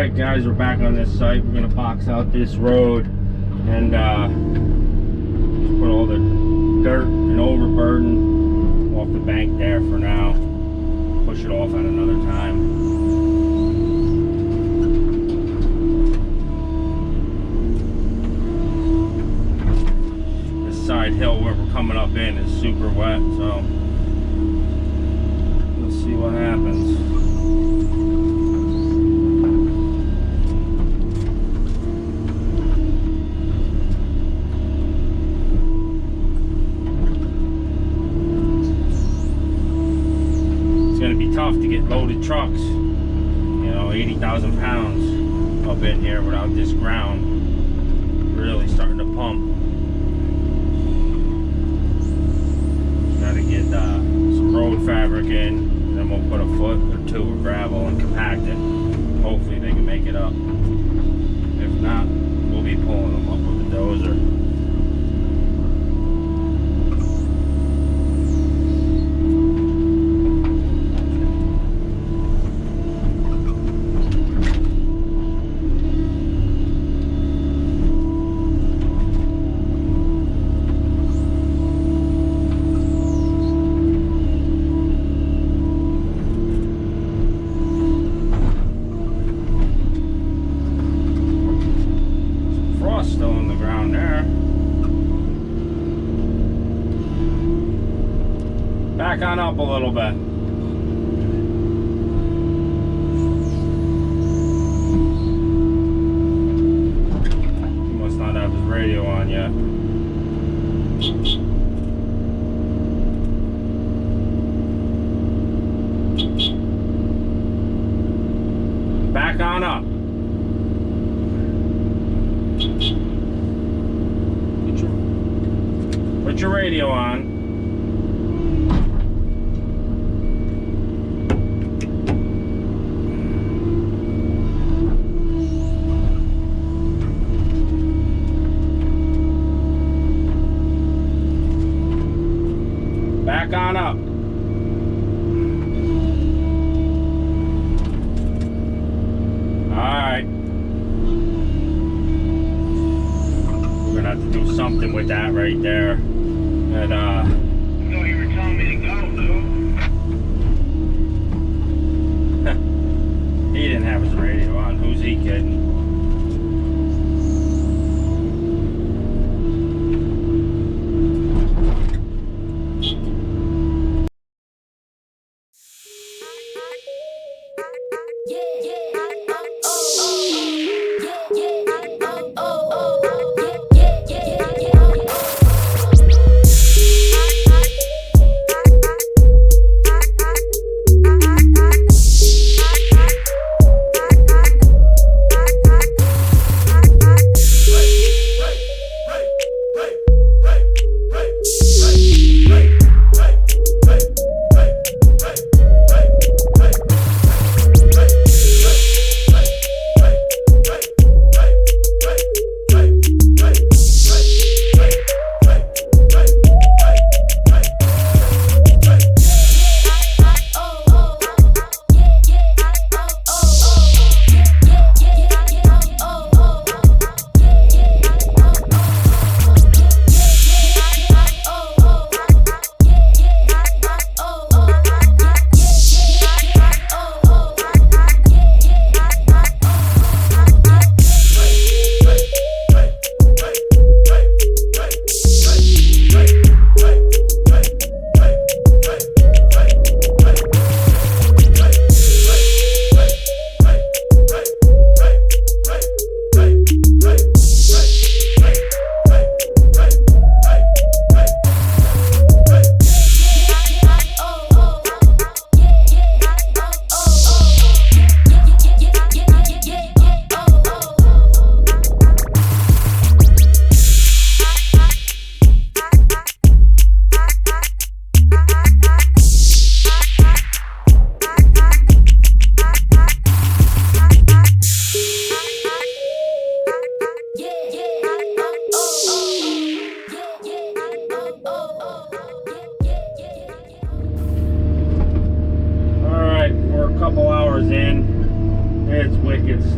Alright guys, we're back on this site. We're going to box out this road and just put all the dirt and overburden off the bank there for now. Push it off at another time. This side hill where we're coming up in is super wet, so we'll see what happens. Tough to get loaded trucks, you know, 80,000 pounds up in here without this ground really starting to pump. Got to get some road fabric in, and then we'll put a foot or two of gravel and compact it. Hopefully they can make it up. If not, we'll be pulling them up with a dozer. Still in the ground there. Back on up a little bit. He must not have his radio on yet. Back on up. Put your radio on. Back on up. Alright. We're gonna have to do something with that right there. And So you were telling me to go, Lou? he didn't have his radio on. Who's he kidding?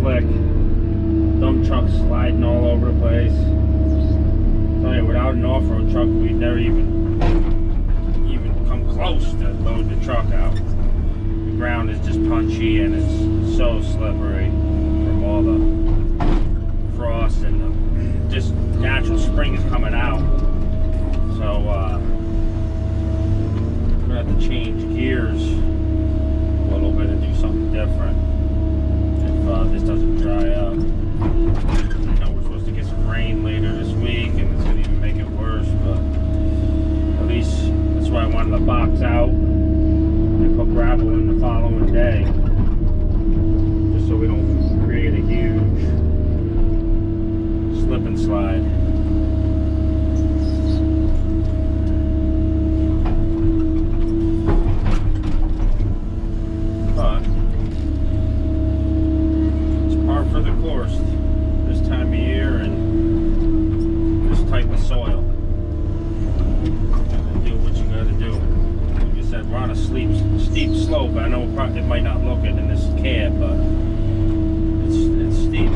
slick. Dump trucks sliding all over the place. Tell you, without an off-road truck, we'd never even come close to load the truck out. The ground is just punchy and it's so slippery from all the frost and the just natural spring is coming out. So I'm gonna have to change gears a little bit and do something different if this doesn't dry up. I know we're supposed to get some rain later this week and it's gonna even make it worse, but at least that's why I wanted the box out and put gravel in the following day, just so we don't create a huge slip and slide. But it's par for the course this time of year and this type of soil. Do what you gotta do. Like I said, we're on a steep slope. I know it might not look it in this cab, but it's steep.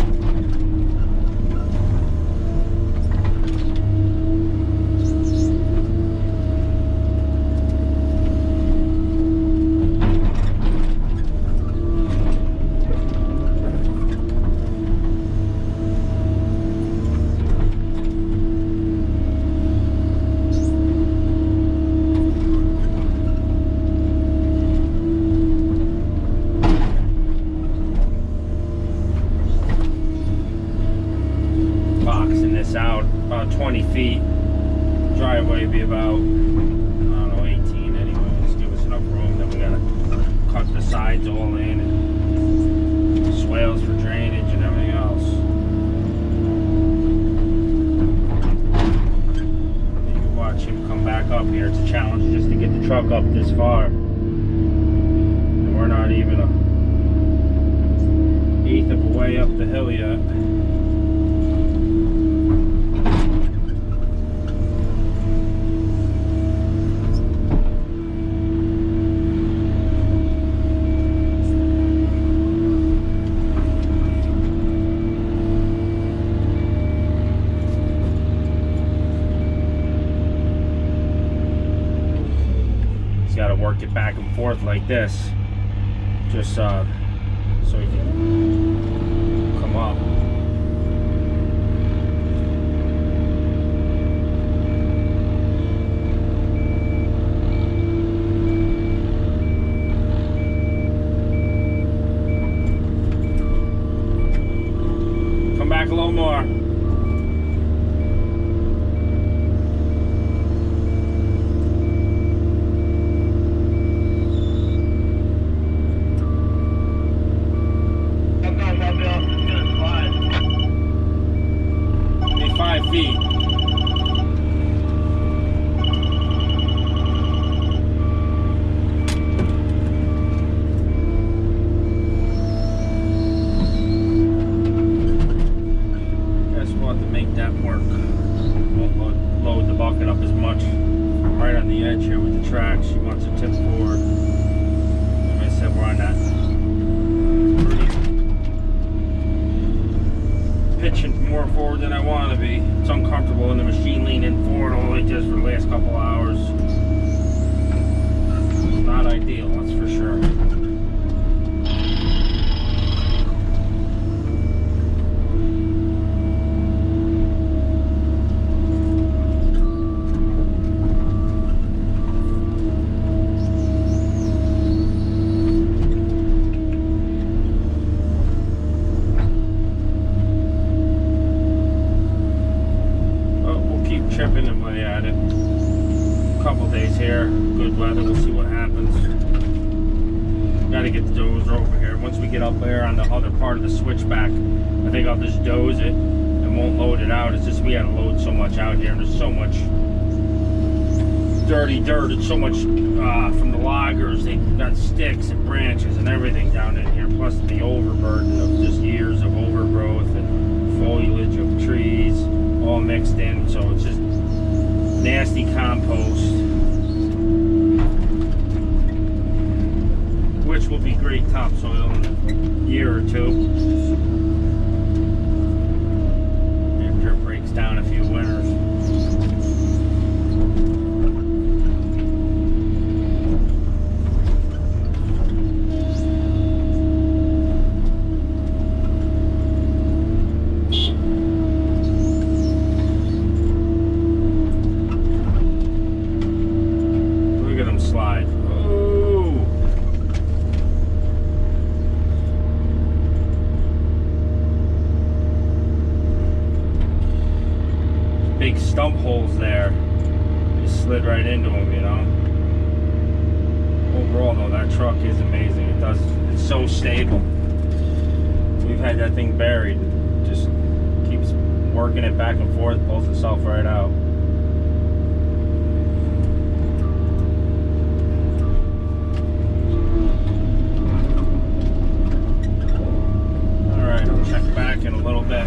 Out about 20 feet. Driveway be about, I don't know, 18 anyway. Just give us enough room. Then we gotta cut the sides all in and swales for drainage and everything else. You can watch him come back up here. It's a challenge just to get the truck up this far. And we're not even an eighth of a way up the hill yet. Work it back and forth like this, just so you can come up. Come back a little more. Than I want to be. It's uncomfortable in the machine leaning forward all like this for the last couple hours. It's not ideal, that's for sure. Chipping away at it. A couple days here, good weather, we'll see what happens. Got to get the dozer over here. Once we get up there on the other part of the switchback, I think I'll just doze it and won't load it out. It's just we had to load so much out here. There's so much dirty dirt. It's so much from the loggers. They got sticks and branches and everything down in here, plus the overburden of just years of overgrowth and foliage of trees all mixed in, so it's just nasty compost, which will be great topsoil in a year or two. stump holes there. Just slid right into them, you know. Overall though, that truck is amazing. It's so stable. We've had that thing buried. It just keeps working it back and forth, pulls itself right out. Alright, I'll check back in a little bit.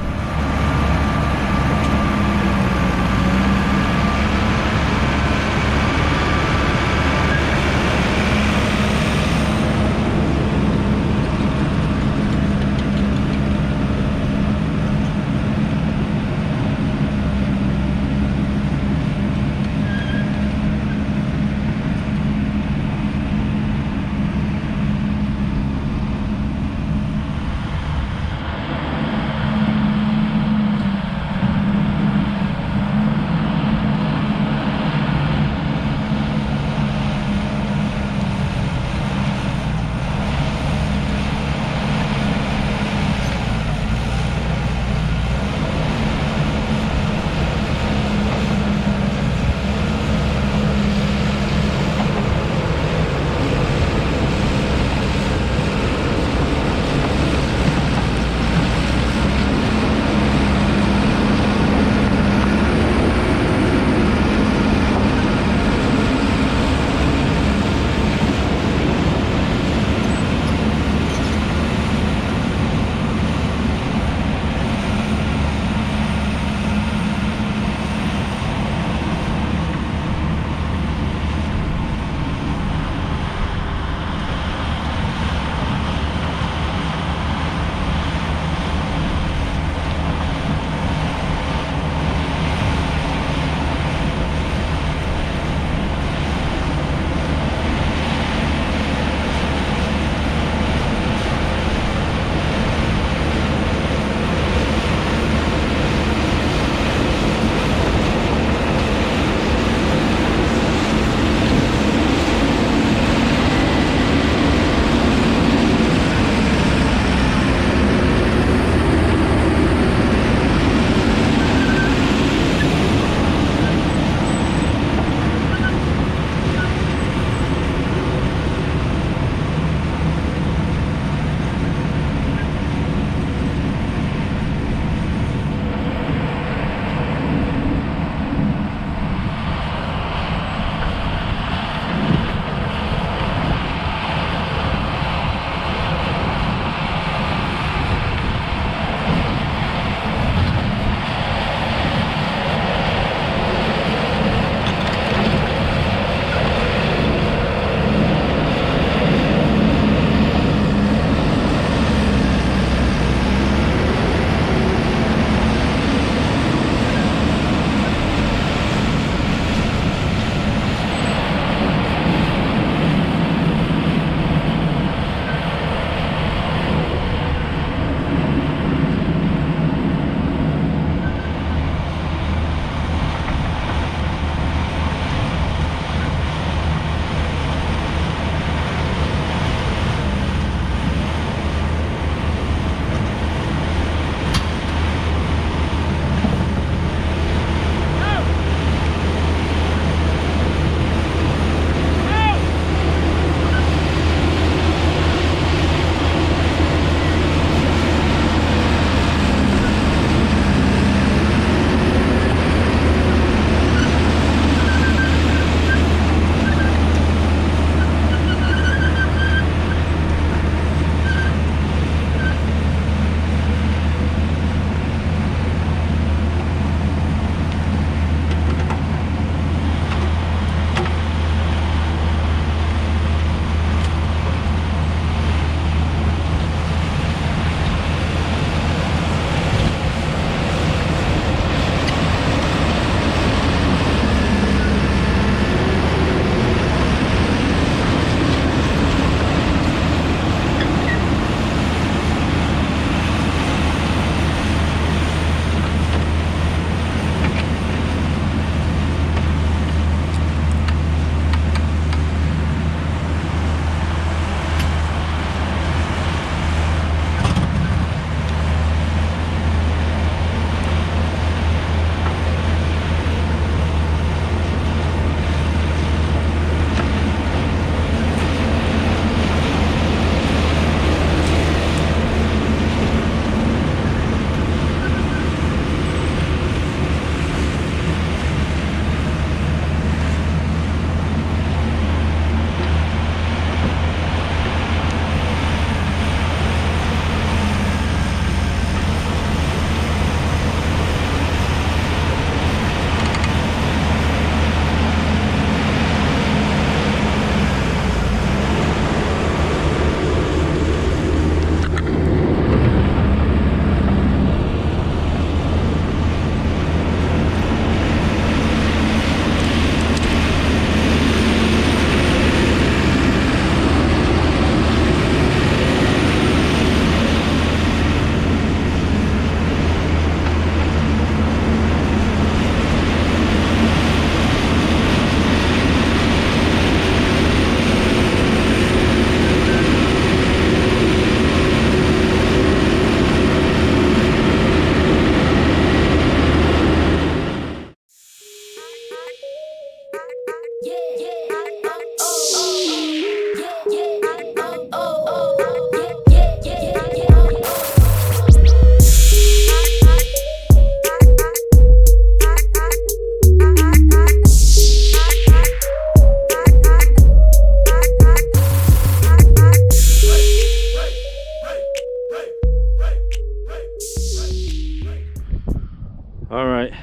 All right,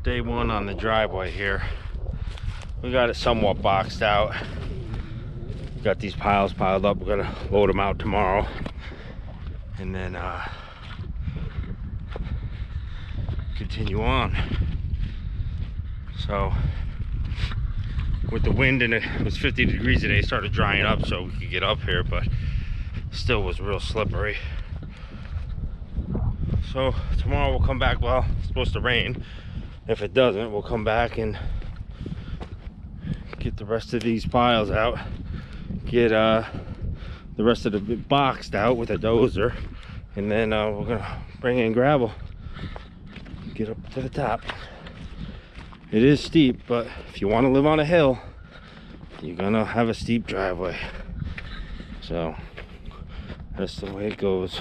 day one on the driveway here. We got it somewhat boxed out. Got these piles piled up. We're gonna load them out tomorrow, and then continue on. So with the wind, and it was 50 degrees today, it started drying up so we could get up here, but still was real slippery. So tomorrow we'll come back. Well, it's supposed to rain. If it doesn't, we'll come back and get the rest of these piles out, get the rest of the boxed out with a dozer, and then we're gonna bring in gravel, get up to the top. It is steep, but if you want to live on a hill, you're gonna have a steep driveway. So that's the way it goes.